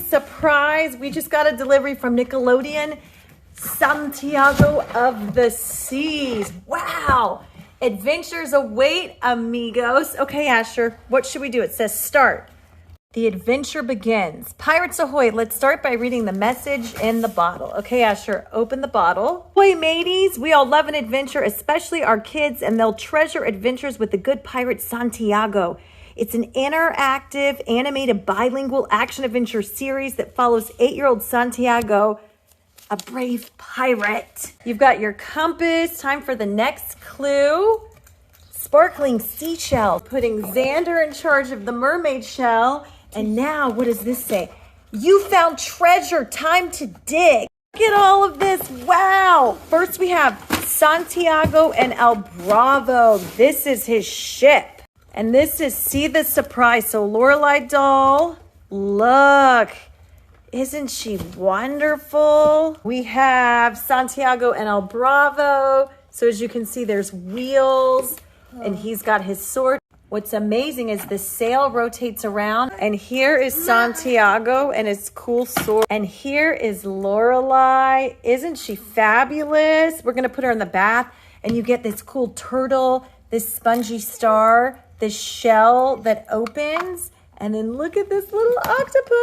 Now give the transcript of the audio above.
surprise. We just got a delivery from Nickelodeon. Santiago of the Seas. Wow. Adventures await, amigos. Okay, Asher, what should we do? It says start. The adventure begins. Pirates ahoy. Let's start by reading the message in the bottle. Okay, Asher, open the bottle. Ahoy, mateys. We all love an adventure, especially our kids, and they'll treasure adventures with the good pirate Santiago. It's an interactive, animated, bilingual action-adventure series that follows 8-year-old Santiago, a brave pirate. You've got your compass. Time for the next clue. Sparkling seashell. Putting Xander in charge of the mermaid shell. And now, what does this say? You found treasure. Time to dig. Look at all of this. Wow. First, we have Santiago and El Bravo. This is his ship. And this is See the Surprise. So Lorelai doll, look, isn't she wonderful? We have Santiago and El Bravo. So as you can see, there's wheels and he's got his sword. What's amazing is the sail rotates around, and here is Santiago and his cool sword. And here is Lorelai. Isn't she fabulous? We're gonna put her in the bath, and you get this cool turtle, this spongy star, this shell that opens, and then look at this little octopus.